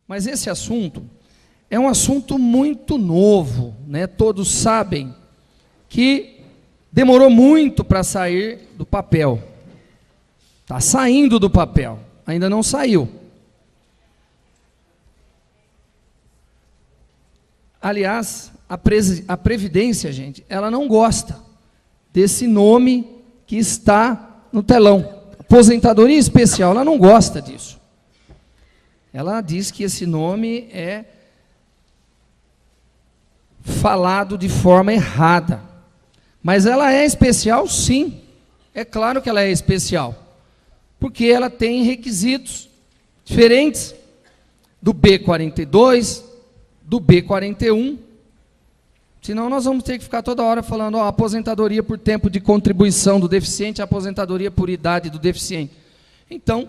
Mas esse assunto é um assunto muito novo, né? Todos sabem que demorou muito para sair do papel. Está saindo do papel, ainda não saiu. Aliás, a Previdência, gente, ela não gosta desse nome que está no telão. Aposentadoria especial, ela não gosta disso. Ela diz que esse nome é falado de forma errada. Mas ela é especial, sim. É claro que ela é especial. Porque ela tem requisitos diferentes do B42, do B41. Senão nós vamos ter que ficar toda hora falando aposentadoria por tempo de contribuição do deficiente, aposentadoria por idade do deficiente. Então,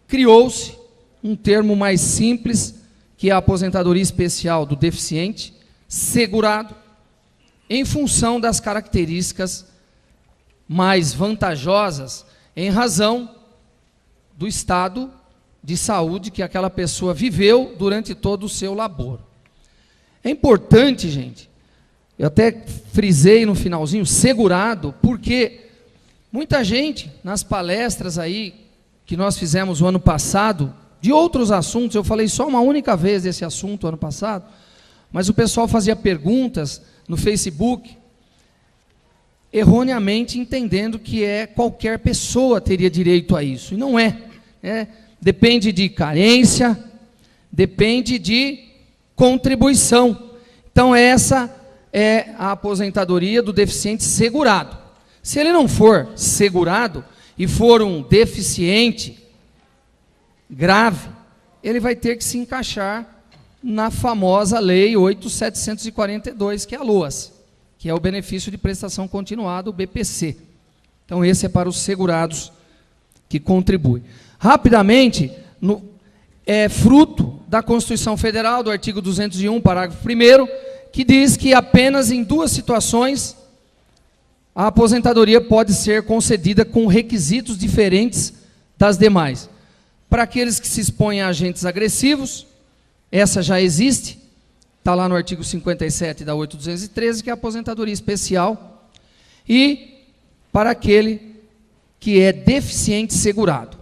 criou-se um termo mais simples, que é a aposentadoria especial do deficiente, segurado, em função das características mais vantajosas, em razão do estado de saúde que aquela pessoa viveu durante todo o seu labor. É importante, gente, eu até frisei no finalzinho, segurado, porque muita gente, nas palestras aí, que nós fizemos o ano passado, de outros assuntos, eu falei só uma única vez desse assunto ano passado, mas o pessoal fazia perguntas no Facebook, erroneamente entendendo que qualquer pessoa teria direito a isso, e não é. Depende de carência, depende de contribuição. Então essa é a aposentadoria do deficiente segurado. Se ele não for segurado e for um deficiente grave, ele vai ter que se encaixar na famosa Lei 8.742, que é a LOAS, que é o benefício de prestação continuada, o BPC. Então esse é para os segurados que contribuem. Rapidamente, é fruto da Constituição Federal, do artigo 201, parágrafo 1º, que diz que apenas em duas situações a aposentadoria pode ser concedida com requisitos diferentes das demais. Para aqueles que se expõem a agentes agressivos, essa já existe, está lá no artigo 57 da 8.213, que é a aposentadoria especial, e para aquele que é deficiente segurado.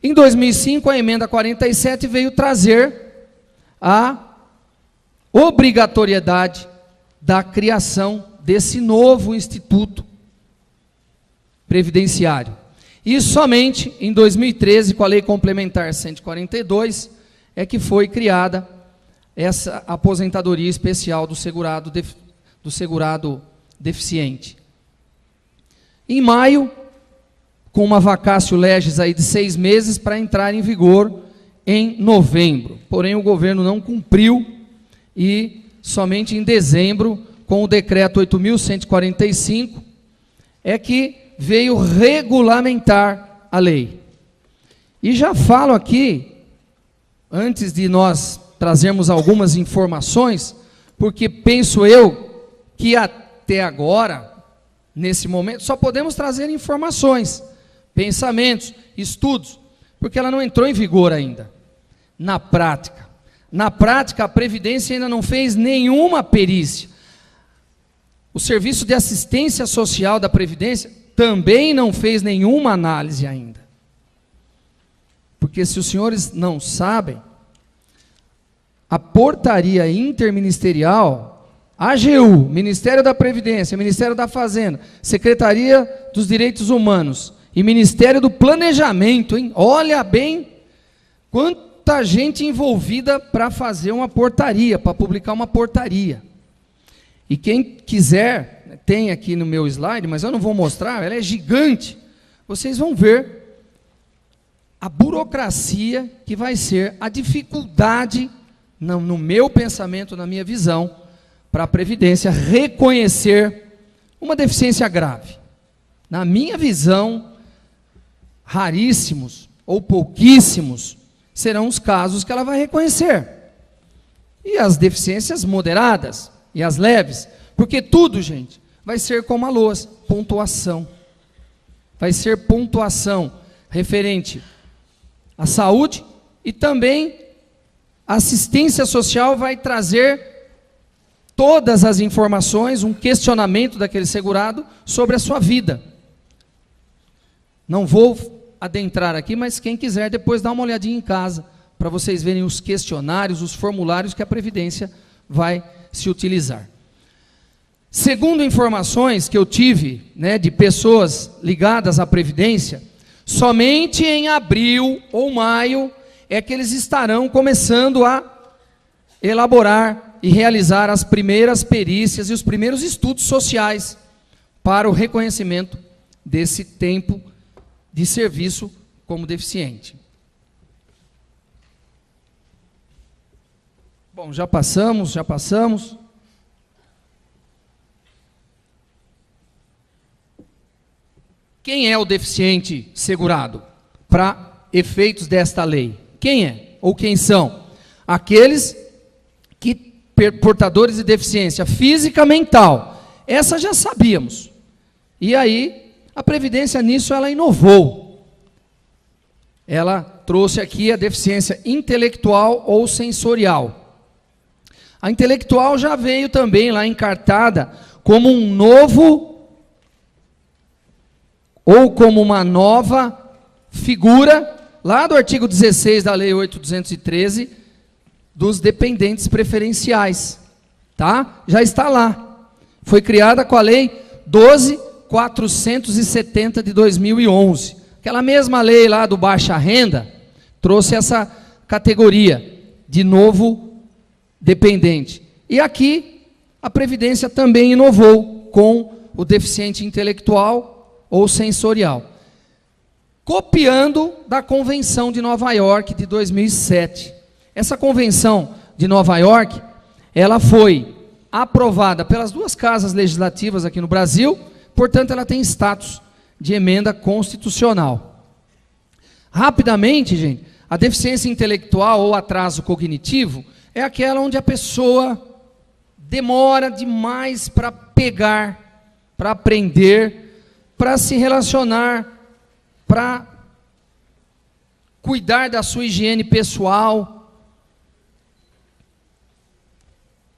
Em 2005, a emenda 47 veio trazer a obrigatoriedade da criação desse novo instituto previdenciário. E somente em 2013, com a Lei Complementar 142, é que foi criada essa aposentadoria especial do segurado deficiente. Em maio, com uma vacatio legis aí de 6 meses para entrar em vigor em novembro. Porém, o governo não cumpriu e somente em dezembro, com o decreto 8.145, é que veio regulamentar a lei. E já falo aqui, antes de nós trazermos algumas informações, porque penso eu que até agora, nesse momento, só podemos trazer informações, pensamentos, estudos, porque ela não entrou em vigor ainda. Na prática, a Previdência ainda não fez nenhuma perícia. O Serviço de Assistência Social da Previdência também não fez nenhuma análise ainda. Porque se os senhores não sabem, a portaria interministerial, AGU, Ministério da Previdência, Ministério da Fazenda, Secretaria dos Direitos Humanos e Ministério do Planejamento, hein? Olha bem quanta gente envolvida para fazer uma portaria, para publicar uma portaria. E quem quiser, tem aqui no meu slide, mas eu não vou mostrar, ela é gigante. Vocês vão ver a burocracia que vai ser, a dificuldade, no meu pensamento, na minha visão, para a Previdência reconhecer uma deficiência grave. Na minha visão, raríssimos ou pouquíssimos serão os casos que ela vai reconhecer. E as deficiências moderadas e as leves, porque tudo, gente, vai ser como a LOAS, pontuação. Vai ser pontuação referente à saúde e também a assistência social vai trazer todas as informações, um questionamento daquele segurado sobre a sua vida. Não vou adentrar aqui, mas quem quiser depois dá uma olhadinha em casa, para vocês verem os questionários, os formulários que a Previdência vai se utilizar. Segundo informações que eu tive, de pessoas ligadas à Previdência, somente em abril ou maio é que eles estarão começando a elaborar e realizar as primeiras perícias e os primeiros estudos sociais para o reconhecimento desse tempo de serviço como deficiente. Bom, já passamos. Quem é o deficiente segurado para efeitos desta lei? Quem é? Ou quem são? Aqueles portadores de deficiência física, mental. Essa já sabíamos. E aí, a Previdência nisso ela inovou. Ela trouxe aqui a deficiência intelectual ou sensorial. A intelectual já veio também lá encartada como um novo, ou como uma nova figura, lá do artigo 16 da Lei 8.213, dos dependentes preferenciais, tá? Já está lá. Foi criada com a Lei 12.470 de 2011. Aquela mesma lei lá do baixa renda trouxe essa categoria de novo dependente. E aqui a Previdência também inovou com o deficiente intelectual ou sensorial, copiando da Convenção de Nova York de 2007. Essa Convenção de Nova York, ela foi aprovada pelas duas casas legislativas aqui no Brasil, portanto ela tem status de emenda constitucional. Rapidamente, gente, a deficiência intelectual ou atraso cognitivo é aquela onde a pessoa demora demais para pegar, para aprender, para se relacionar, para cuidar da sua higiene pessoal,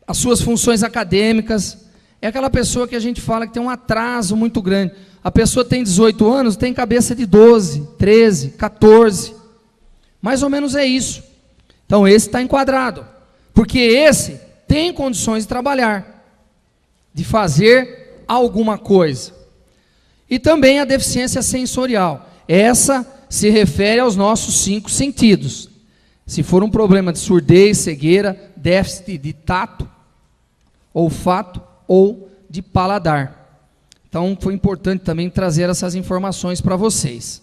as suas funções acadêmicas. É aquela pessoa que a gente fala que tem um atraso muito grande. A pessoa tem 18 anos, tem cabeça de 12, 13, 14. Mais ou menos é isso. Então esse está enquadrado. Porque esse tem condições de trabalhar, de fazer alguma coisa. E também a deficiência sensorial. Essa se refere aos nossos 5 sentidos. Se for um problema de surdez, cegueira, déficit de tato, olfato ou de paladar. Então, foi importante também trazer essas informações para vocês.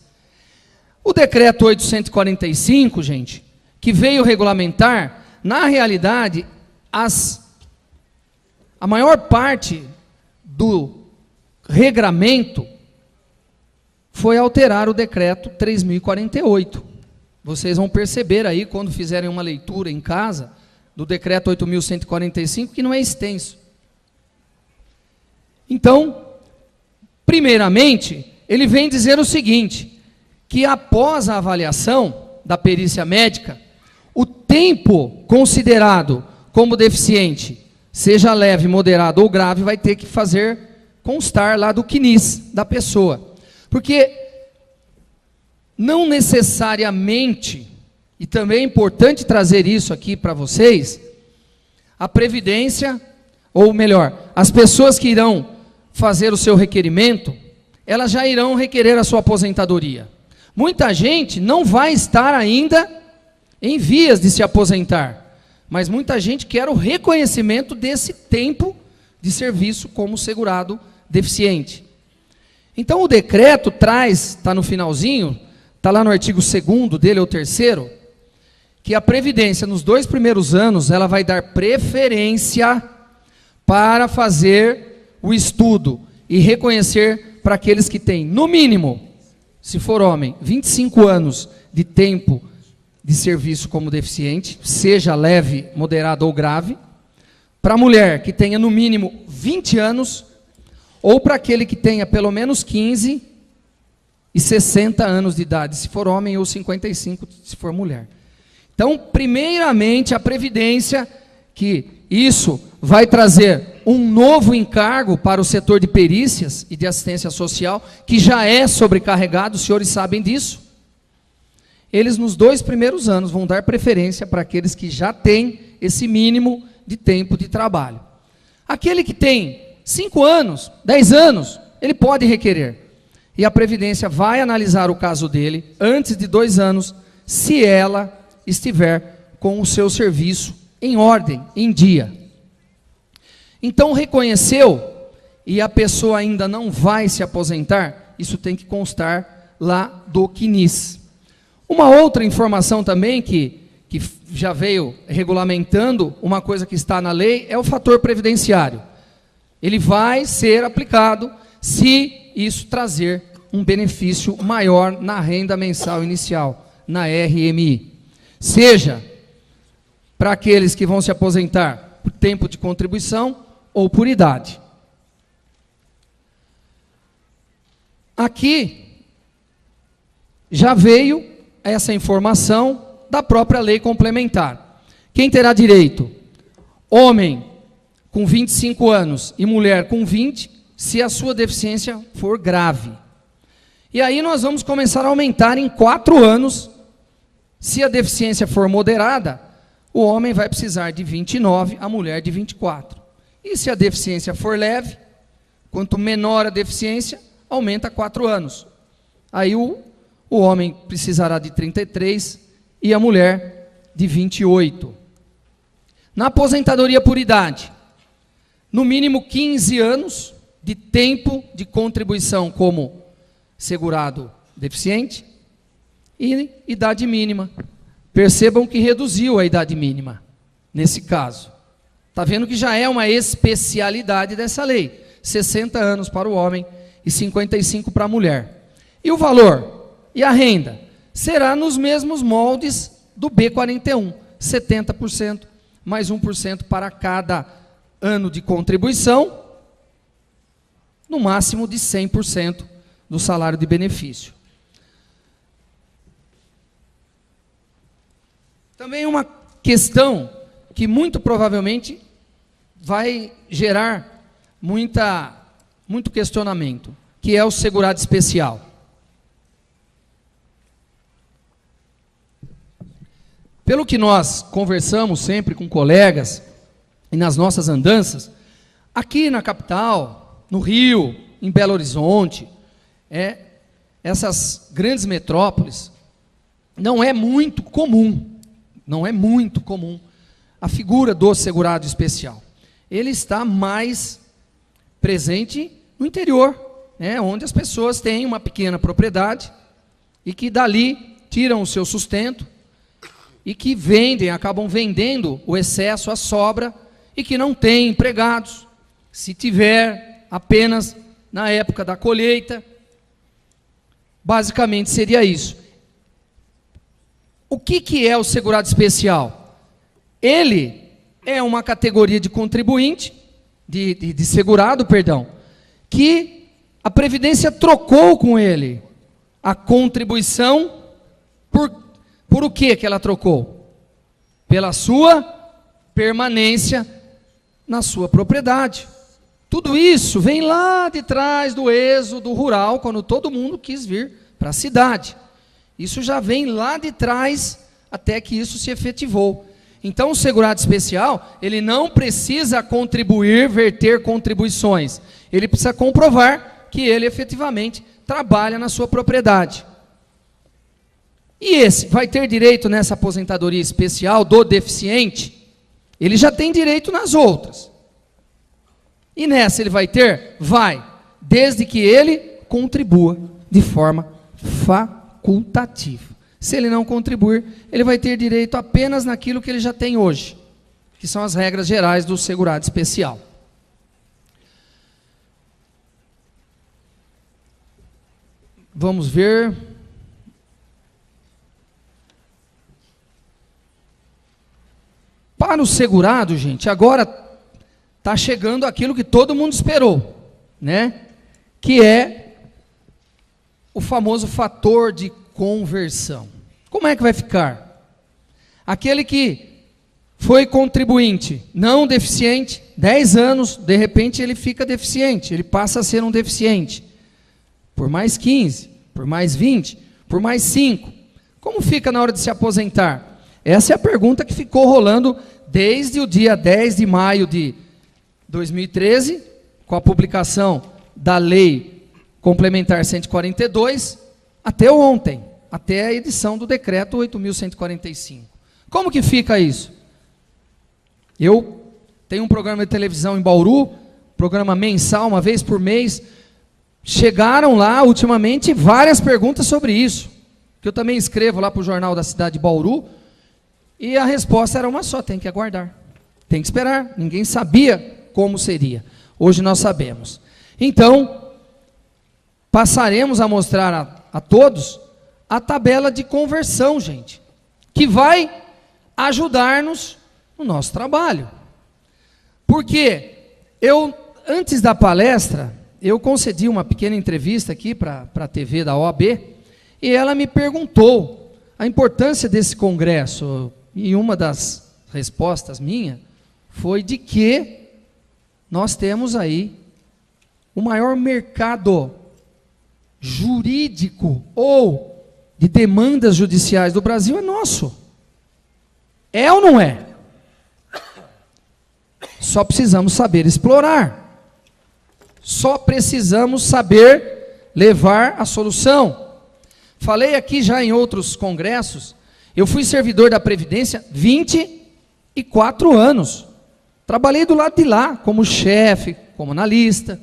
O decreto 845, gente, que veio regulamentar, na realidade, a maior parte do regramento foi alterar o decreto 3048. Vocês vão perceber aí, quando fizerem uma leitura em casa, do decreto 8.145, que não é extenso. Então, primeiramente, ele vem dizer o seguinte, que após a avaliação da perícia médica, o tempo considerado como deficiente, seja leve, moderado ou grave, vai ter que fazer constar lá do CNIS da pessoa. Porque não necessariamente, e também é importante trazer isso aqui para vocês, a Previdência, ou melhor, as pessoas que irão fazer o seu requerimento, elas já irão requerer a sua aposentadoria. Muita gente não vai estar ainda em vias de se aposentar, mas muita gente quer o reconhecimento desse tempo de serviço como segurado deficiente. Então o decreto traz, está no finalzinho, está lá no artigo 2º dele, ou 3º, que a Previdência, nos 2 primeiros anos, ela vai dar preferência para fazer o estudo e reconhecer para aqueles que têm, no mínimo, se for homem, 25 anos de tempo de serviço como deficiente, seja leve, moderado ou grave, para a mulher que tenha no mínimo 20 anos, ou para aquele que tenha pelo menos 15 e 60 anos de idade, se for homem, ou 55, se for mulher. Então, primeiramente, a Previdência, que isso vai trazer um novo encargo para o setor de perícias e de assistência social, que já é sobrecarregado, os senhores sabem disso. Eles, nos 2 primeiros anos, vão dar preferência para aqueles que já têm esse mínimo de tempo de trabalho. Aquele que tem 5 anos, 10 anos, ele pode requerer. E a Previdência vai analisar o caso dele, antes de 2 anos, se ela estiver com o seu serviço em ordem, em dia. Então, reconheceu, e a pessoa ainda não vai se aposentar, isso tem que constar lá do CNIS. Uma outra informação também que já veio regulamentando, uma coisa que está na lei, é o fator previdenciário. Ele vai ser aplicado se isso trazer um benefício maior na renda mensal inicial, na RMI. Seja para aqueles que vão se aposentar por tempo de contribuição ou por idade. Aqui já veio essa informação da própria lei complementar. Quem terá direito? Homem com 25 anos e mulher com 20, se a sua deficiência for grave. E aí nós vamos começar a aumentar em 4 anos. Se a deficiência for moderada, o homem vai precisar de 29, a mulher de 24. E se a deficiência for leve, quanto menor a deficiência, aumenta 4 anos. Aí o homem precisará de 33 e a mulher de 28. Na aposentadoria por idade, no mínimo 15 anos de tempo de contribuição como segurado deficiente e idade mínima. Percebam que reduziu a idade mínima nesse caso. Está vendo que já é uma especialidade dessa lei. 60 anos para o homem e 55 para a mulher. E o valor e a renda será nos mesmos moldes do B41, 70% mais 1% para cada ano de contribuição, no máximo de 100% do salário de benefício. Também uma questão que muito provavelmente vai gerar muito questionamento, que é o segurado especial. Pelo que nós conversamos sempre com colegas e nas nossas andanças, aqui na capital, no Rio, em Belo Horizonte, essas grandes metrópoles, não é muito comum a figura do segurado especial. Ele está mais presente no interior, onde as pessoas têm uma pequena propriedade e que dali tiram o seu sustento e que acabam vendendo o excesso, a sobra, e que não têm empregados, se tiver apenas na época da colheita. Basicamente seria isso. O que é o segurado especial? Ele é uma categoria de contribuinte, de segurado, que a Previdência trocou com ele a contribuição por o que ela trocou? Pela sua permanência na sua propriedade. Tudo isso vem lá de trás do êxodo rural, quando todo mundo quis vir para a cidade. Isso já vem lá de trás até que isso se efetivou. Então o segurado especial, ele não precisa contribuir, verter contribuições. Ele precisa comprovar que ele efetivamente trabalha na sua propriedade. E esse vai ter direito nessa aposentadoria especial do deficiente? Ele já tem direito nas outras. E nessa ele vai ter? Vai, desde que ele contribua de forma facultativa. Se ele não contribuir, ele vai ter direito apenas naquilo que ele já tem hoje, que são as regras gerais do segurado especial. Vamos ver. Para o segurado, gente, agora está chegando aquilo que todo mundo esperou, que é o famoso fator de conversão. Como é que vai ficar? Aquele que foi contribuinte, não deficiente, 10 anos, de repente ele fica deficiente, ele passa a ser um deficiente. Por mais 15, por mais 20, por mais 5. Como fica na hora de se aposentar? Essa é a pergunta que ficou rolando desde o dia 10 de maio de 2013, com a publicação da Lei Complementar 142, até ontem, até a edição do Decreto 8.145. Como que fica isso? Eu tenho um programa de televisão em Bauru, programa mensal, uma vez por mês. Chegaram lá, ultimamente, várias perguntas sobre isso, que eu também escrevo lá para o Jornal da Cidade de Bauru, e a resposta era uma só: tem que aguardar, tem que esperar. Ninguém sabia como seria. Hoje nós sabemos. Então, passaremos a mostrar a todos a tabela de conversão, gente, que vai ajudar-nos no nosso trabalho. Porque antes da palestra, eu concedi uma pequena entrevista aqui para a TV da OAB, e ela me perguntou a importância desse congresso, e uma das respostas minha foi de que nós temos aí o maior mercado jurídico ou de demandas judiciais do Brasil é nosso. É ou não é? Só precisamos saber explorar. Só precisamos saber levar a solução. Falei aqui já em outros congressos, eu fui servidor da Previdência 24 anos. Trabalhei do lado de lá, como chefe, como analista.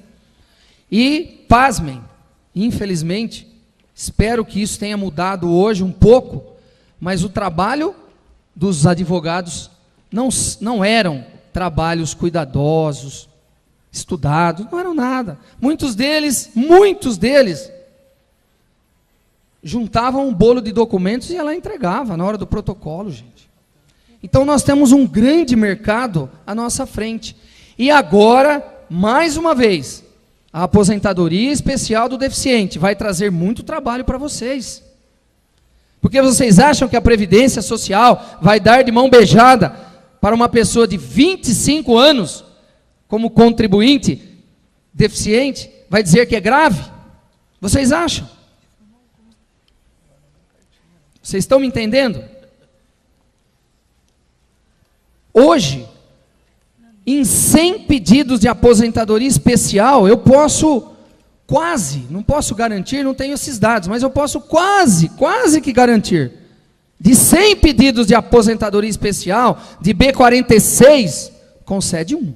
E, pasmem, infelizmente, espero que isso tenha mudado hoje um pouco, mas o trabalho dos advogados não eram trabalhos cuidadosos, estudados, não eram nada. Muitos deles, juntavam um bolo de documentos e ela entregava na hora do protocolo, gente. Então nós temos um grande mercado à nossa frente. E agora, mais uma vez, a aposentadoria especial do deficiente vai trazer muito trabalho para vocês. Porque vocês acham que a Previdência Social vai dar de mão beijada para uma pessoa de 25 anos, como contribuinte deficiente, vai dizer que é grave? Vocês acham? Vocês estão me entendendo? Hoje, em 100 pedidos de aposentadoria especial, eu posso quase, não posso garantir, não tenho esses dados, mas eu posso quase que garantir, de 100 pedidos de aposentadoria especial, de B46, concede um.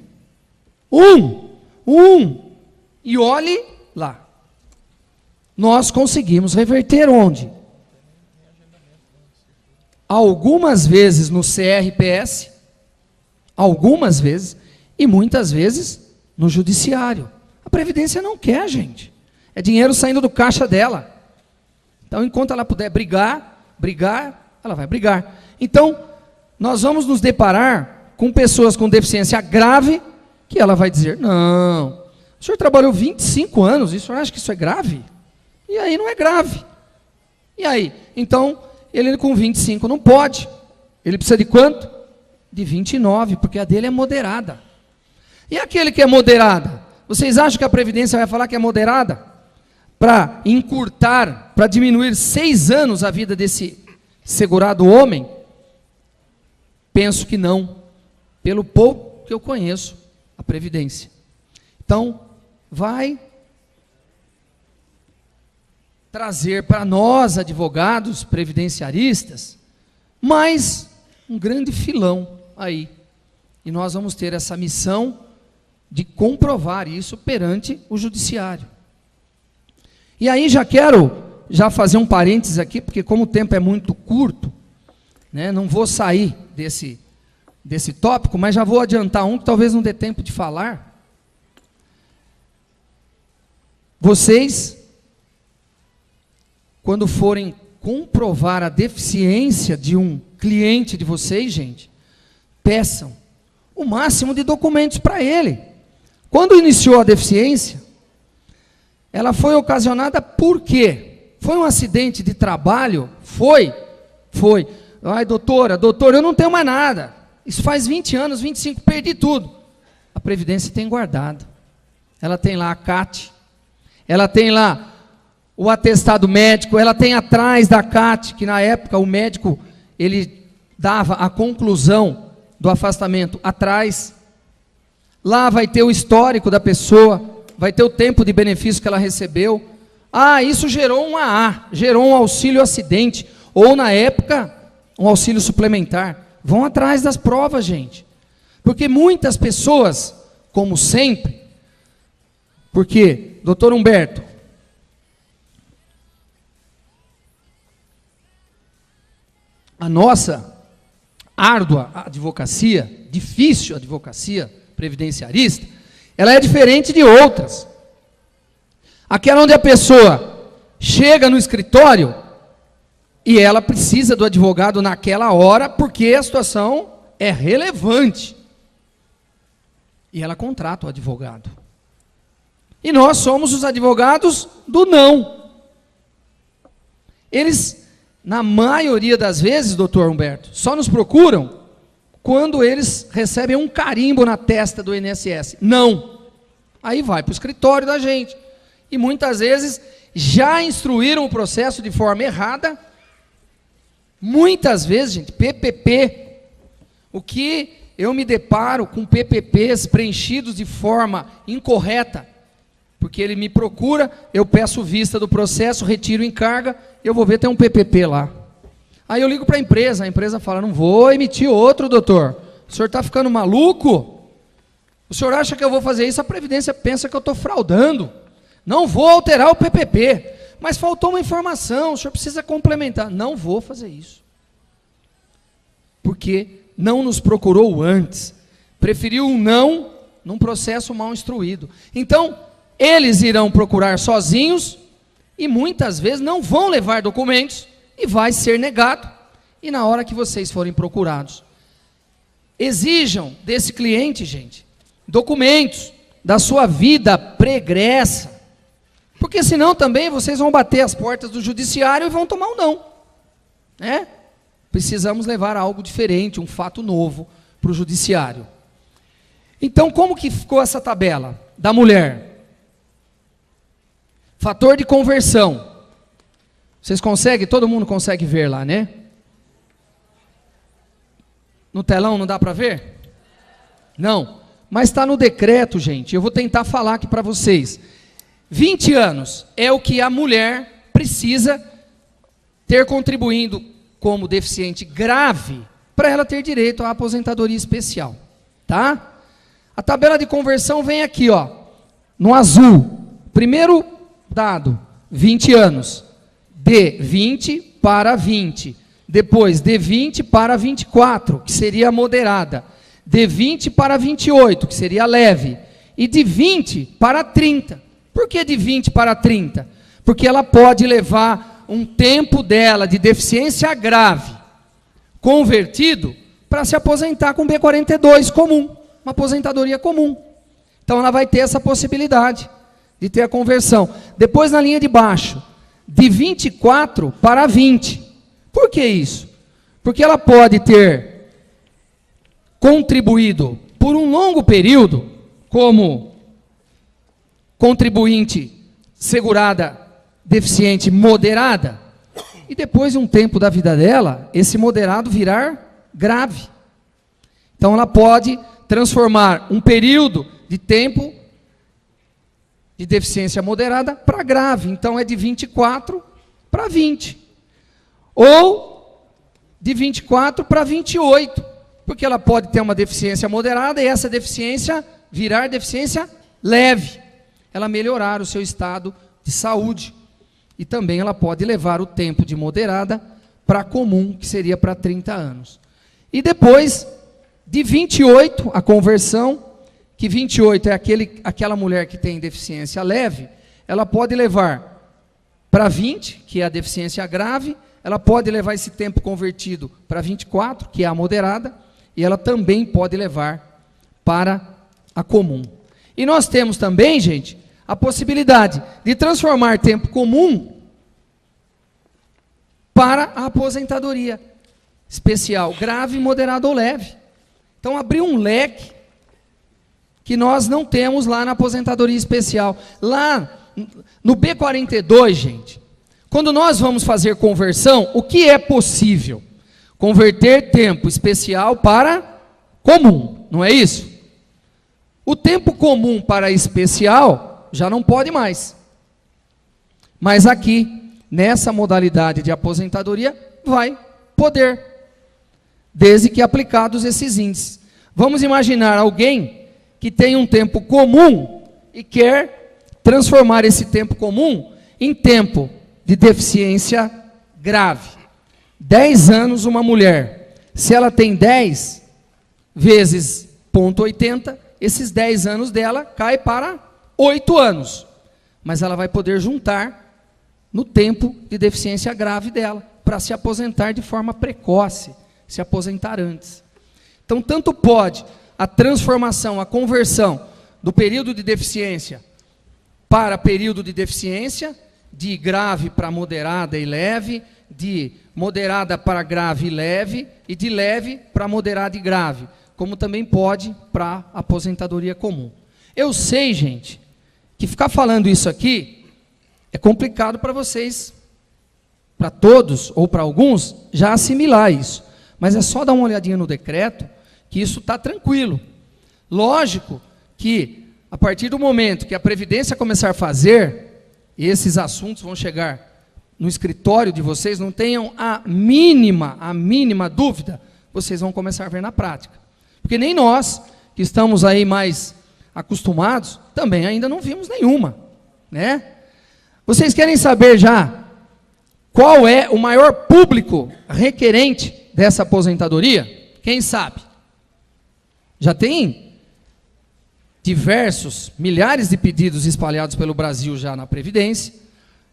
E olhe lá. Nós conseguimos reverter onde? Algumas vezes no CRPS, algumas vezes, e muitas vezes no judiciário. A Previdência não quer, gente. É dinheiro saindo do caixa dela. Então, enquanto ela puder brigar, ela vai brigar. Então, nós vamos nos deparar com pessoas com deficiência grave, que ela vai dizer: não, o senhor trabalhou 25 anos, e o senhor acha que isso é grave? E aí não é grave. E aí? Então, ele com 25 não pode. Ele precisa de quanto? De 29, porque a dele é moderada. E aquele que é moderada? Vocês acham que a Previdência vai falar que é moderada? Para encurtar, para diminuir 6 anos a vida desse segurado homem? Penso que não. Pelo pouco que eu conheço a Previdência. Então, vai trazer para nós, advogados previdenciaristas, mais um grande filão aí. E nós vamos ter essa missão de comprovar isso perante o judiciário. E aí quero fazer um parênteses aqui, porque como o tempo é muito curto, né, não vou sair desse tópico, mas já vou adiantar um que talvez não dê tempo de falar. Vocês, quando forem comprovar a deficiência de um cliente de vocês, gente, peçam o máximo de documentos para ele. Quando iniciou a deficiência, ela foi ocasionada por quê? Foi um acidente de trabalho? Foi. Ai, doutora, eu não tenho mais nada. Isso faz 20 anos, 25, perdi tudo. A Previdência tem guardado. Ela tem lá a CAT, ela tem lá o atestado médico, ela tem atrás da CAT, que na época o médico, ele dava a conclusão do afastamento atrás. Lá vai ter o histórico da pessoa, vai ter o tempo de benefício que ela recebeu. Ah, isso gerou um AA, gerou um auxílio acidente, ou na época, um auxílio suplementar. Vão atrás das provas, gente. Porque muitas pessoas, como sempre, porque, doutor Humberto, a nossa árdua advocacia, difícil advocacia previdenciarista, ela é diferente de outras. Aquela onde a pessoa chega no escritório e ela precisa do advogado naquela hora porque a situação é relevante. E ela contrata o advogado. E nós somos os advogados do não. Eles, na maioria das vezes, doutor Humberto, só nos procuram quando eles recebem um carimbo na testa do INSS. Não. Aí vai para o escritório da gente. E muitas vezes já instruíram o processo de forma errada. Muitas vezes, gente, PPP. O que eu me deparo com PPPs preenchidos de forma incorreta, porque ele me procura, eu peço vista do processo, retiro em carga, eu vou ver, tem um PPP lá. Aí eu ligo para a empresa fala, não vou emitir outro, doutor. O senhor está ficando maluco? O senhor acha que eu vou fazer isso? A Previdência pensa que eu estou fraudando. Não vou alterar o PPP. Mas faltou uma informação, o senhor precisa complementar. Não vou fazer isso. Porque não nos procurou antes. Preferiu um não num processo mal instruído. Então, eles irão procurar sozinhos e muitas vezes não vão levar documentos e vai ser negado. E na hora que vocês forem procurados, exijam desse cliente, gente, documentos da sua vida pregressa. Porque senão também vocês vão bater as portas do judiciário e vão tomar um não. Né? Precisamos levar algo diferente, um fato novo para o judiciário. Então, como que ficou essa tabela da mulher? Fator de conversão. Vocês conseguem? Todo mundo consegue ver lá, né? No telão não dá para ver? Não. Mas está no decreto, gente. Eu vou tentar falar aqui para vocês. 20 anos é o que a mulher precisa ter contribuindo como deficiente grave para ela ter direito à aposentadoria especial. Tá? A tabela de conversão vem aqui, ó, no azul. Primeiro dado, 20 anos. De 20 para 20. Depois, de 20 para 24, que seria a moderada. De 20 para 28, que seria a leve. E de 20 para 30. Por que de 20 para 30? Porque ela pode levar um tempo dela de deficiência grave, convertido, para se aposentar com B42 comum, uma aposentadoria comum. Então ela vai ter essa possibilidade de ter a conversão. Depois na linha de baixo, de 24 para 20. Por que isso? Porque ela pode ter contribuído por um longo período como contribuinte segurada deficiente moderada, e depois de um tempo da vida dela, esse moderado virar grave. Então ela pode transformar um período de tempo de deficiência moderada para grave. Então é de 24 para 20. Ou de 24 para 28. Porque ela pode ter uma deficiência moderada e essa deficiência virar deficiência leve. Ela melhorar o seu estado de saúde. E também ela pode levar o tempo de moderada para comum, que seria para 30 anos. E depois, de 28, a conversão, que 28 é aquela mulher que tem deficiência leve, ela pode levar para 20, que é a deficiência grave, ela pode levar esse tempo convertido para 24, que é a moderada, e ela também pode levar para a comum. E nós temos também, gente, a possibilidade de transformar tempo comum para a aposentadoria. especial, grave, moderado ou leve. Então abriu um leque que nós não temos lá na aposentadoria especial. Lá no B42, gente, quando nós vamos fazer conversão, o que é possível? Converter tempo especial para comum, não é isso? O tempo comum para especial já não pode mais. Mas aqui, nessa modalidade de aposentadoria, vai poder, desde que aplicados esses índices. Vamos imaginar alguém que tem um tempo comum e quer transformar esse tempo comum em tempo de deficiência grave. 10 anos uma mulher, se ela tem 10 vezes 0,80, esses 10 anos dela cai para 8 anos. Mas ela vai poder juntar no tempo de deficiência grave dela, para se aposentar de forma precoce, se aposentar antes. Então, tanto pode a transformação, a conversão do período de deficiência para período de deficiência, de grave para moderada e leve, de moderada para grave e leve, e de leve para moderada e grave, como também pode para aposentadoria comum. Eu sei, gente, que ficar falando isso aqui é complicado para vocês, para todos ou para alguns, já assimilar isso. Mas é só dar uma olhadinha no decreto, que isso está tranquilo. Lógico que, a partir do momento que a Previdência começar a fazer, e esses assuntos vão chegar no escritório de vocês, não tenham a mínima dúvida, vocês vão começar a ver na prática. Porque nem nós, que estamos aí mais acostumados, também ainda não vimos nenhuma, né? Vocês querem saber já qual é o maior público requerente dessa aposentadoria? Quem sabe? Já tem diversos, milhares de pedidos espalhados pelo Brasil já na Previdência,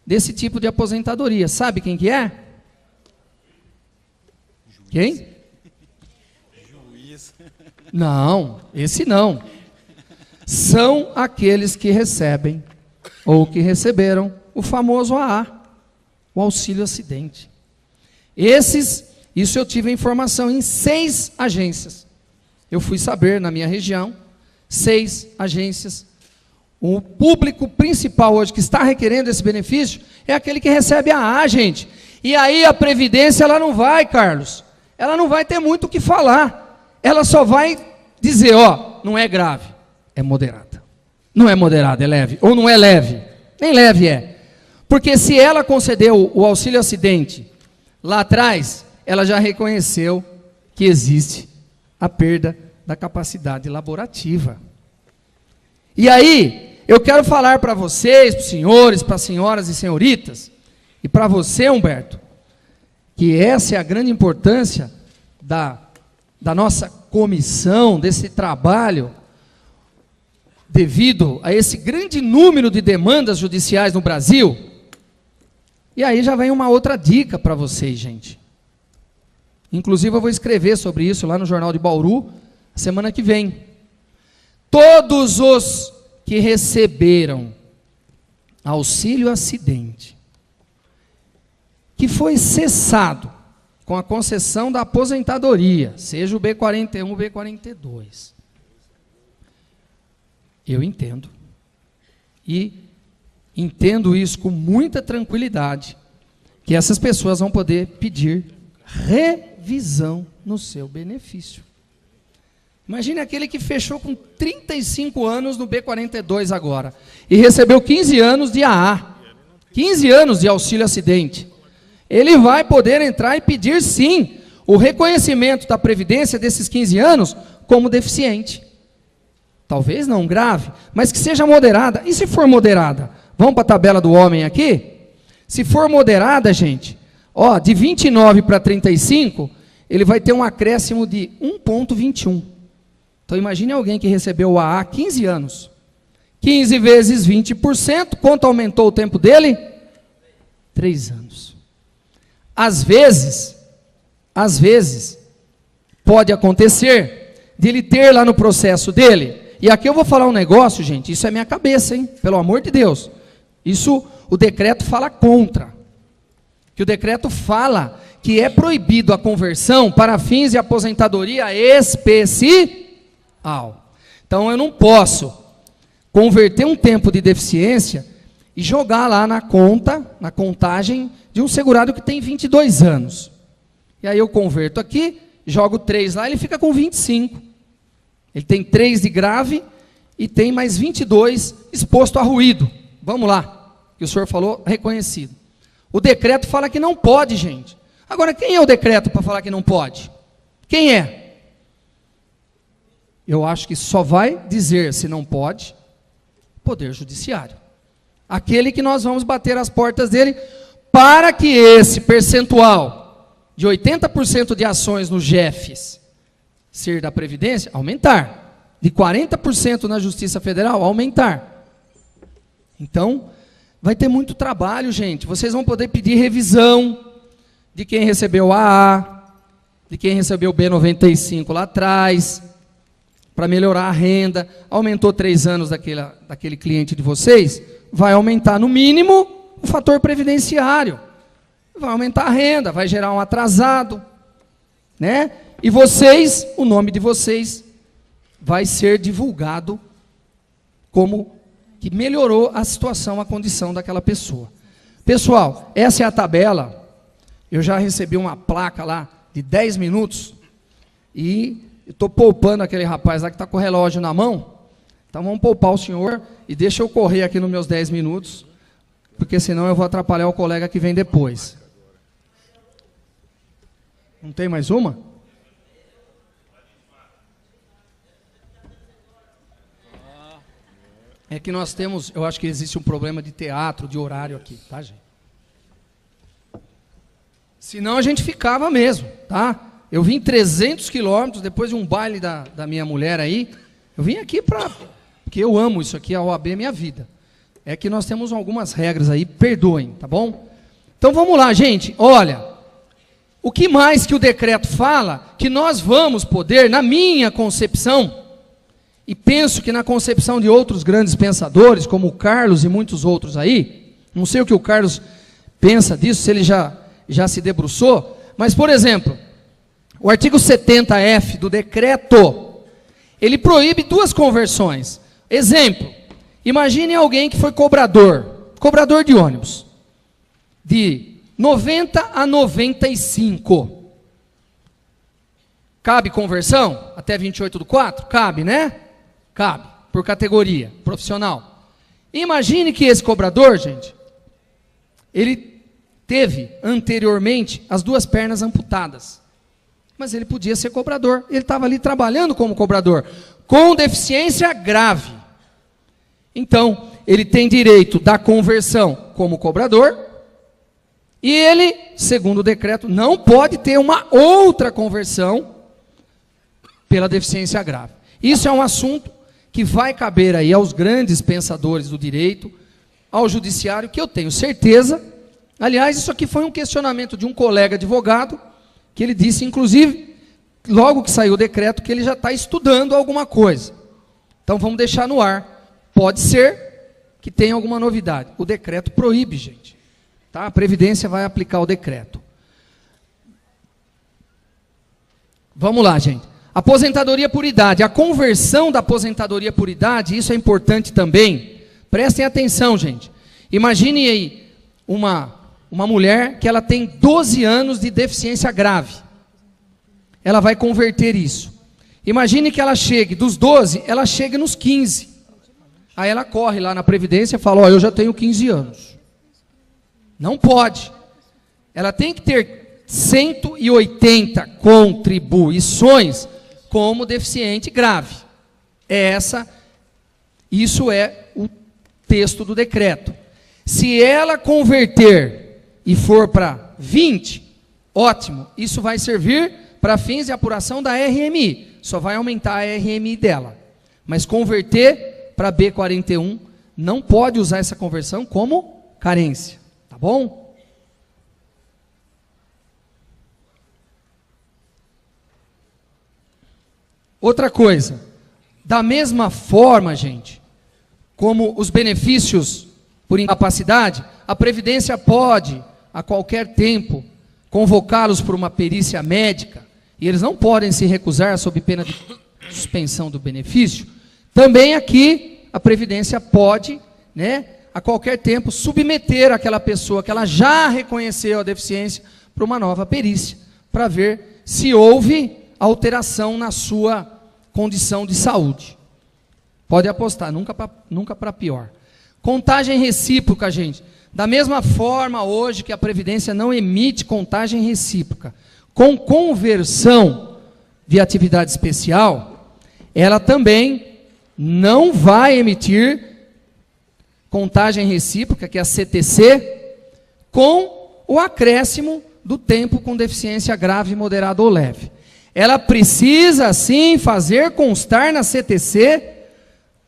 desse tipo de aposentadoria. Sabe quem que é? Quem? Juiz. Não, esse não. São aqueles que recebem, ou que receberam, o famoso AA, o auxílio acidente. Isso eu tive a informação em 6 agências. Eu fui saber na minha região, 6 agências. O público principal hoje que está requerendo esse benefício é aquele que recebe a AA, gente. E aí a Previdência, ela não vai, Carlos, ela não vai ter muito o que falar. Ela só vai dizer, ó, não é grave, é moderada. Não é moderada, é leve. Ou não é leve, nem leve é. Porque se ela concedeu o auxílio acidente lá atrás, ela já reconheceu que existe a perda da capacidade laborativa. E aí, eu quero falar para vocês, para os senhores, para as senhoras e senhoritas, e para você, Humberto, que essa é a grande importância da nossa comissão, desse trabalho, devido a esse grande número de demandas judiciais no Brasil. E aí já vem uma outra dica para vocês, gente. Inclusive eu vou escrever sobre isso lá no Jornal de Bauru, semana que vem. Todos os que receberam auxílio acidente, que foi cessado com a concessão da aposentadoria, seja o B41 ou B42, eu entendo. E entendo isso com muita tranquilidade, que essas pessoas vão poder pedir revisão no seu benefício. Imagine aquele que fechou com 35 anos no B42 agora, e recebeu 15 anos de AA, 15 anos de auxílio acidente. Ele vai poder entrar e pedir sim, o reconhecimento da Previdência desses 15 anos como deficiente. Talvez não grave, mas que seja moderada. E se for moderada? Vamos para a tabela do homem aqui? Se for moderada, gente, ó, de 29 para 35, ele vai ter um acréscimo de 1,21. Então imagine alguém que recebeu o AA há 15 anos. 15 vezes 20%, quanto aumentou o tempo dele? 3 anos. Às vezes, pode acontecer de ele ter lá no processo dele, e aqui eu vou falar um negócio, gente, isso é minha cabeça, hein? Pelo amor de Deus. Isso o decreto fala contra. Que o decreto fala que é proibido a conversão para fins de aposentadoria especial. Então eu não posso converter um tempo de deficiência e jogar lá na conta, na contagem de um segurado que tem 22 anos. E aí eu converto aqui, jogo 3 lá, ele fica com 25. Ele tem 3 de grave e tem mais 22 exposto a ruído. Vamos lá, que o senhor falou, reconhecido. O decreto fala que não pode, gente. Agora, quem é o decreto para falar que não pode? Quem é? Eu acho que só vai dizer se não pode Poder Judiciário. Aquele que nós vamos bater as portas dele para que esse percentual de 80% de ações no JEFs ser da Previdência aumentar. De 40% na Justiça Federal aumentar. Então, vai ter muito trabalho, gente. Vocês vão poder pedir revisão de quem recebeu AA, de quem recebeu B95 lá atrás, para melhorar a renda. Aumentou 3 anos daquele cliente de vocês, vai aumentar no mínimo o fator previdenciário. Vai aumentar a renda, vai gerar um atrasado, né? E vocês, o nome de vocês vai ser divulgado como que melhorou a situação, a condição daquela pessoa. Pessoal, essa é a tabela. Eu já recebi uma placa lá de 10 minutos e estou poupando aquele rapaz lá que está com o relógio na mão. Então vamos poupar o senhor e deixa eu correr aqui nos meus 10 minutos, porque senão eu vou atrapalhar o colega que vem depois. Não tem mais uma? É que nós temos, eu acho que existe um problema de teatro, de horário aqui, tá, gente? Senão a gente ficava mesmo, tá? Eu vim 300 quilômetros, depois de um baile da minha mulher aí, eu vim aqui porque eu amo isso aqui, a OAB é minha vida. É que nós temos algumas regras aí, perdoem, tá bom? Então vamos lá, gente, olha, o que mais que o decreto fala, que nós vamos poder, na minha concepção, e penso que na concepção de outros grandes pensadores, como o Carlos e muitos outros aí, não sei o que o Carlos pensa disso, se ele já se debruçou, mas, por exemplo, o artigo 70F do decreto, ele proíbe 2 conversões. Exemplo, imagine alguém que foi cobrador de ônibus, de 90 a 95. Cabe conversão? Até 28/4? Cabe, né? Cabe, por categoria profissional. Imagine que esse cobrador, gente, ele teve anteriormente as 2 pernas amputadas, mas ele podia ser cobrador, ele estava ali trabalhando como cobrador, com deficiência grave. Então, ele tem direito da conversão como cobrador, e ele, segundo o decreto, não pode ter uma outra conversão pela deficiência grave. Isso é um assunto que vai caber aí aos grandes pensadores do direito, ao judiciário, que eu tenho certeza. Aliás, isso aqui foi um questionamento de um colega advogado, que ele disse, inclusive, logo que saiu o decreto, que ele já está estudando alguma coisa. Então vamos deixar no ar. Pode ser que tenha alguma novidade. O decreto proíbe, gente. Tá? A Previdência vai aplicar o decreto. Vamos lá, gente. Aposentadoria por idade. A conversão da aposentadoria por idade, isso é importante também. Prestem atenção, gente. Imagine aí uma mulher que ela tem 12 anos de deficiência grave. Ela vai converter isso. Imagine que ela chegue, dos 12, ela chegue nos 15. Aí ela corre lá na Previdência e fala, ó, eu já tenho 15 anos. Não pode. Ela tem que ter 180 contribuições como deficiente grave. Isso é o texto do decreto. Se ela converter e for para 20, ótimo, isso vai servir para fins de apuração da RMI, só vai aumentar a RMI dela. Mas converter para B41, não pode usar essa conversão como carência, tá bom? Outra coisa, da mesma forma, gente, como os benefícios por incapacidade, a Previdência pode, a qualquer tempo, convocá-los por uma perícia médica, e eles não podem se recusar sob pena de suspensão do benefício, também aqui a Previdência pode, né, a qualquer tempo, submeter aquela pessoa que ela já reconheceu a deficiência para uma nova perícia, para ver se houve alteração na sua condição de saúde. Pode apostar, nunca para pior. Contagem recíproca, gente. Da mesma forma hoje que a Previdência não emite contagem recíproca, com conversão de atividade especial, ela também não vai emitir contagem recíproca, que é a CTC, com o acréscimo do tempo com deficiência grave, moderada ou leve. Ela precisa, sim, fazer constar na CTC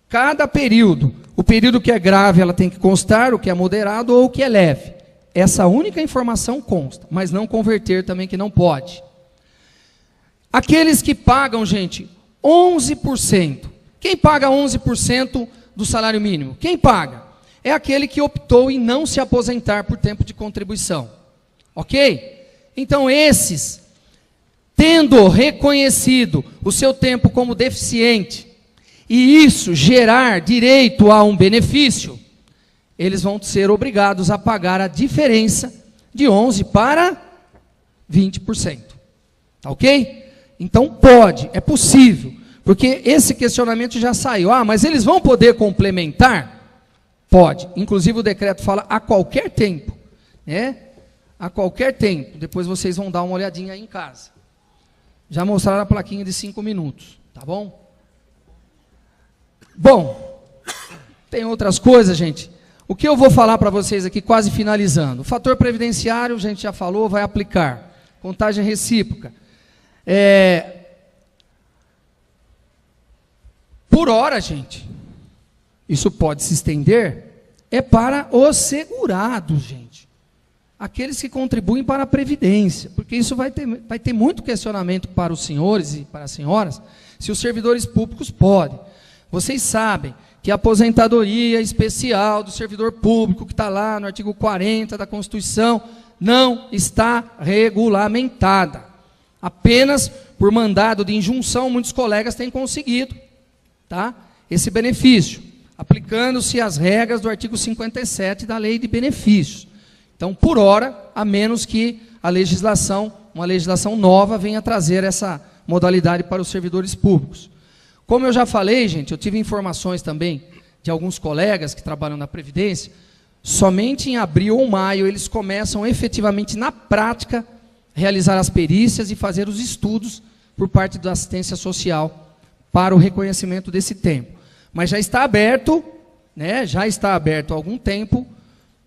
cada período. O período que é grave, ela tem que constar, o que é moderado ou o que é leve. Essa única informação consta, mas não converter também, que não pode. Aqueles que pagam, gente, 11%. Quem paga 11% do salário mínimo? Quem paga? É aquele que optou em não se aposentar por tempo de contribuição. Ok? Então esses, tendo reconhecido o seu tempo como deficiente, e isso gerar direito a um benefício, eles vão ser obrigados a pagar a diferença de 11% para 20%. Tá ok? Então pode, é possível, porque esse questionamento já saiu. Ah, mas eles vão poder complementar? Pode. Inclusive o decreto fala a qualquer tempo, né? A qualquer tempo. Depois vocês vão dar uma olhadinha aí em casa. Já mostraram a plaquinha de 5 minutos, tá bom? Bom, tem outras coisas, gente. O que eu vou falar para vocês aqui, quase finalizando. O fator previdenciário, a gente já falou, vai aplicar. Contagem recíproca. Por hora, gente, isso pode se estender, é para os segurados, gente. Aqueles que contribuem para a Previdência, porque isso vai ter muito questionamento para os senhores e para as senhoras, se os servidores públicos podem. Vocês sabem que a aposentadoria especial do servidor público, que está lá no artigo 40 da Constituição, não está regulamentada. Apenas por mandado de injunção, muitos colegas têm conseguido, tá, esse benefício, aplicando-se as regras do artigo 57 da Lei de Benefícios. Então, por hora, a menos que a legislação, uma legislação nova, venha trazer essa modalidade para os servidores públicos. Como eu já falei, gente, eu tive informações também de alguns colegas que trabalham na Previdência, somente em abril ou maio eles começam efetivamente, na prática, realizar as perícias e fazer os estudos por parte da assistência social para o reconhecimento desse tempo. Mas já está aberto, né, já está aberto há algum tempo,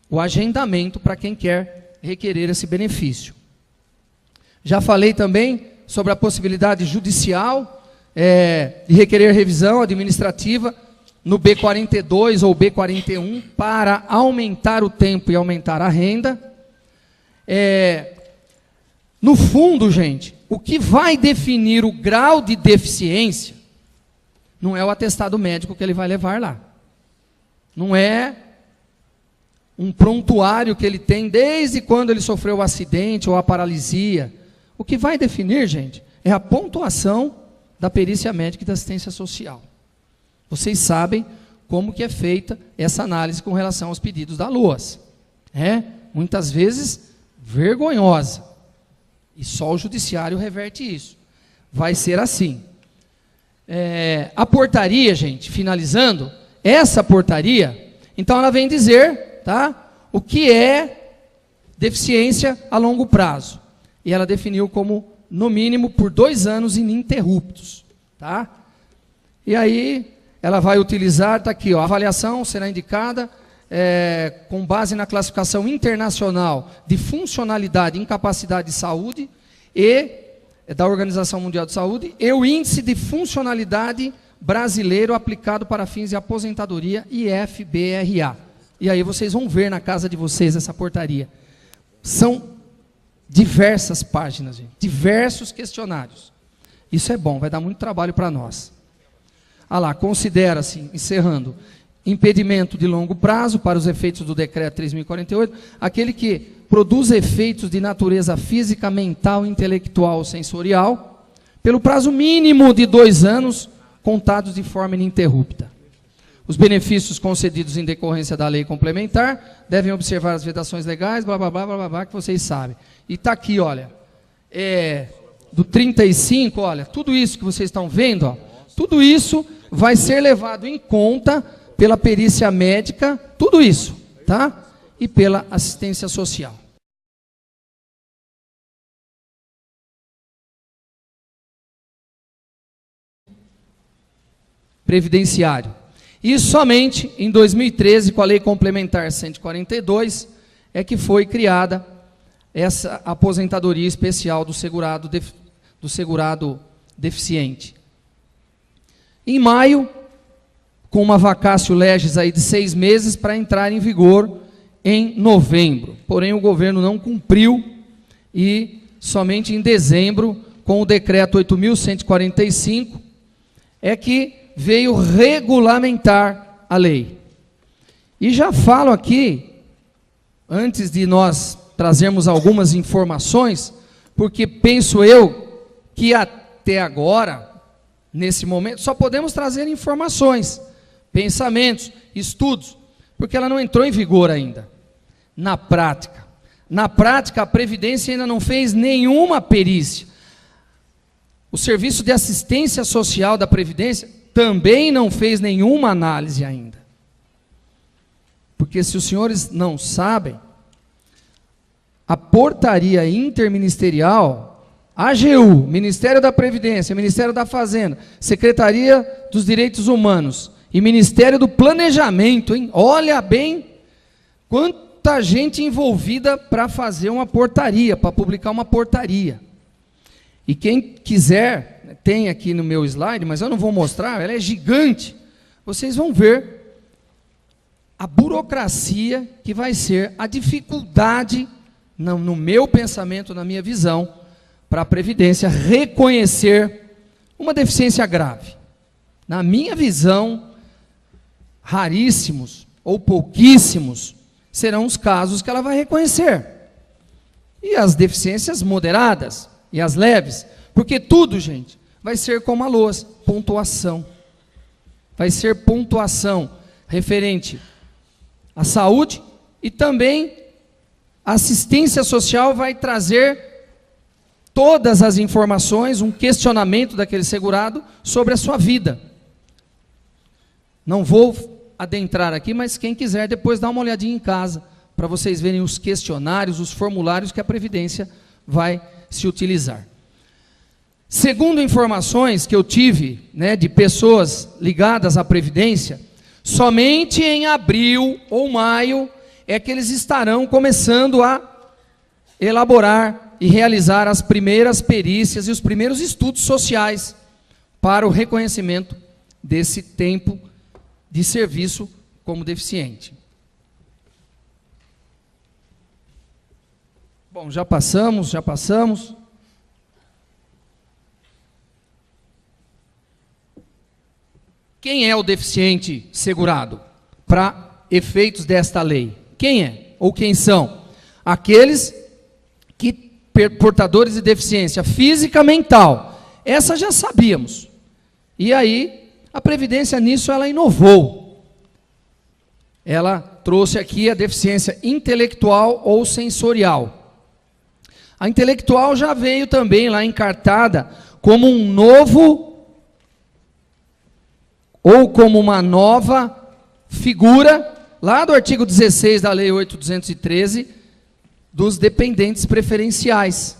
o agendamento para quem quer requerer esse benefício. Já falei também sobre a possibilidade judicial de requerer revisão administrativa no B42 ou B41 para aumentar o tempo e aumentar a renda. No fundo, gente, o que vai definir o grau de deficiência não é o atestado médico que ele vai levar lá. Não é um prontuário que ele tem desde quando ele sofreu o acidente ou a paralisia. O que vai definir, gente, é a pontuação da perícia médica e da assistência social. Vocês sabem como que é feita essa análise com relação aos pedidos da LOAS. Muitas vezes vergonhosa. E só o judiciário reverte isso. Vai ser assim. A portaria, gente, finalizando, essa portaria, então ela vem dizer, tá, o que é deficiência a longo prazo. E ela definiu como, no mínimo, por 2 anos ininterruptos. Tá? E aí, ela vai utilizar, está aqui, ó, a avaliação será indicada com base na classificação internacional de funcionalidade e incapacidade de saúde e da Organização Mundial de Saúde e o índice de funcionalidade brasileiro aplicado para fins de aposentadoria IFBRA. E aí vocês vão ver na casa de vocês essa portaria. São diversas páginas, gente, diversos questionários. Isso é bom, vai dar muito trabalho para nós. Lá, considera-se, encerrando, impedimento de longo prazo para os efeitos do decreto 3.048, aquele que, produz efeitos de natureza física, mental, intelectual ou sensorial, pelo prazo mínimo de 2 anos, contados de forma ininterrupta. Os benefícios concedidos em decorrência da lei complementar devem observar as vedações legais, blá, blá, blá, blá, blá, blá, que vocês sabem. E está aqui, olha, do 35, olha, tudo isso que vocês estão vendo, ó, tudo isso vai ser levado em conta pela perícia médica, tudo isso, tá? E pela assistência social. Previdenciário. E somente em 2013, com a Lei Complementar 142, é que foi criada essa aposentadoria especial do segurado deficiente. Em maio, com uma vacatio legis aí de 6 meses para entrar em vigor em novembro. Porém, o governo não cumpriu e somente em dezembro, com o decreto 8.145, é que veio regulamentar a lei. E já falo aqui, antes de nós trazermos algumas informações, porque penso eu que até agora, nesse momento, só podemos trazer informações, pensamentos, estudos, porque ela não entrou em vigor ainda. Na prática, a Previdência ainda não fez nenhuma perícia. O Serviço de Assistência Social da Previdência também não fez nenhuma análise ainda. Porque se os senhores não sabem, a portaria interministerial, AGU, Ministério da Previdência, Ministério da Fazenda, Secretaria dos Direitos Humanos e Ministério do Planejamento, hein? Olha bem quanta gente envolvida para fazer uma portaria, para publicar uma portaria. E quem quiser, tem aqui no meu slide, mas eu não vou mostrar, ela é gigante. Vocês vão ver a burocracia que vai ser a dificuldade, no meu pensamento, na minha visão, para a Previdência reconhecer uma deficiência grave. Na minha visão, raríssimos ou pouquíssimos serão os casos que ela vai reconhecer. E as deficiências moderadas e as leves, porque tudo, gente, vai ser como a lousa, pontuação. Vai ser pontuação referente à saúde e também a assistência social vai trazer todas as informações, um questionamento daquele segurado sobre a sua vida. Não vou adentrar aqui, mas quem quiser depois dá uma olhadinha em casa, para vocês verem os questionários, os formulários que a Previdência vai se utilizar. Segundo informações que eu tive, de pessoas ligadas à Previdência, somente em abril ou maio é que eles estarão começando a elaborar e realizar as primeiras perícias e os primeiros estudos sociais para o reconhecimento desse tempo de serviço como deficiente. Bom, já passamos. Quem é o deficiente segurado para efeitos desta lei? Quem é? Ou quem são? Aqueles que portadores de deficiência física, mental. Essa já sabíamos. E aí, a Previdência nisso ela inovou. Ela trouxe aqui a deficiência intelectual ou sensorial. A intelectual já veio também lá encartada como um novo ou como uma nova figura, lá do artigo 16 da Lei 8.213, dos dependentes preferenciais,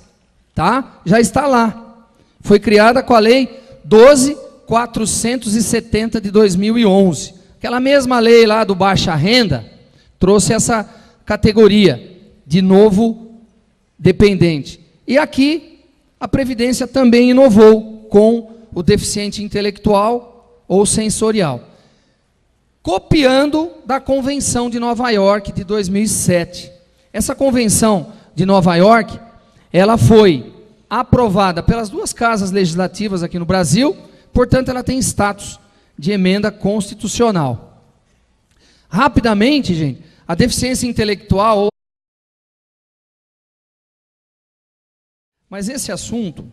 tá? Já está lá. Foi criada com a Lei 12.470 de 2011. Aquela mesma lei lá do baixa renda, trouxe essa categoria de novo dependente. E aqui, a Previdência também inovou com o deficiente intelectual ou sensorial, copiando da Convenção de Nova York de 2007. Essa Convenção de Nova York, ela foi aprovada pelas 2 casas legislativas aqui no Brasil, portanto ela tem status de emenda constitucional. Rapidamente, gente, a deficiência intelectual ou Mas esse assunto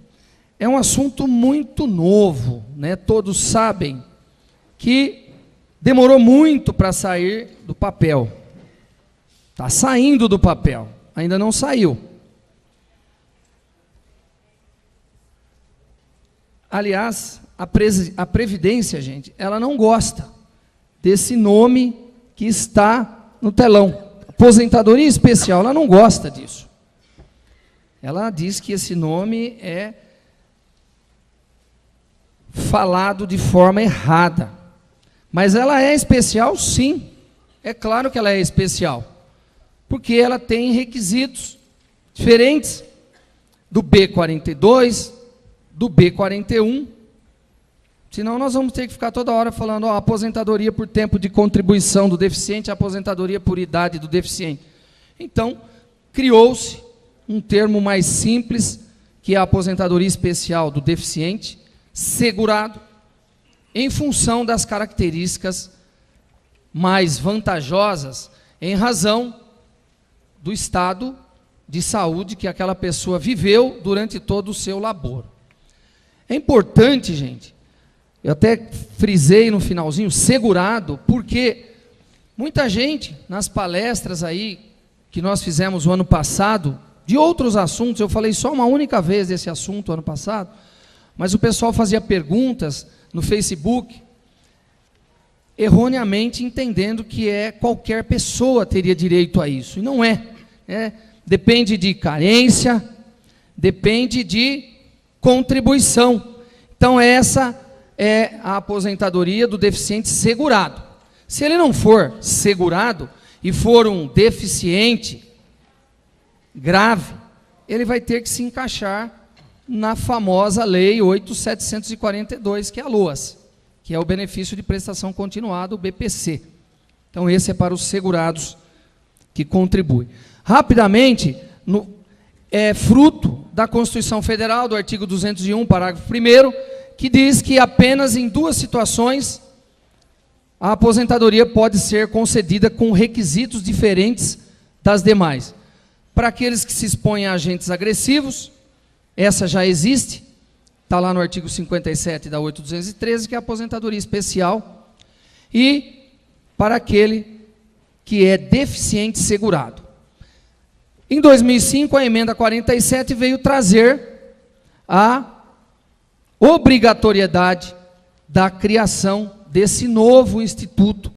é um assunto muito novo, né? Todos sabem que demorou muito para sair do papel. Está saindo do papel, ainda não saiu. Aliás, a Previdência, gente, ela não gosta desse nome que está no telão. Aposentadoria especial, ela não gosta disso. Ela diz que esse nome é falado de forma errada. Mas ela é especial, sim. É claro que ela é especial. Porque ela tem requisitos diferentes do B42, do B41. Senão nós vamos ter que ficar toda hora falando aposentadoria por tempo de contribuição do deficiente, aposentadoria por idade do deficiente. Então, criou-se um termo mais simples, que é a aposentadoria especial do deficiente, segurado, em função das características mais vantajosas, em razão do estado de saúde que aquela pessoa viveu durante todo o seu labor. É importante, gente, eu até frisei no finalzinho, segurado, porque muita gente, nas palestras aí, que nós fizemos o ano passado, de outros assuntos, eu falei só uma única vez desse assunto ano passado, mas o pessoal fazia perguntas no Facebook, erroneamente entendendo que qualquer pessoa teria direito a isso, e não é. Depende de carência, depende de contribuição. Então essa é a aposentadoria do deficiente segurado. Se ele não for segurado e for um deficiente grave, ele vai ter que se encaixar na famosa Lei 8.742, que é a LOAS, que é o benefício de prestação continuada, o BPC. Então esse é para os segurados que contribuem. Rapidamente, é fruto da Constituição Federal, do artigo 201, parágrafo 1º, que diz que apenas em 2 situações a aposentadoria pode ser concedida com requisitos diferentes das demais. Para aqueles que se expõem a agentes agressivos, essa já existe, está lá no artigo 57 da 8.213, que é a aposentadoria especial, e para aquele que é deficiente segurado. Em 2005, a emenda 47 veio trazer a obrigatoriedade da criação desse novo instituto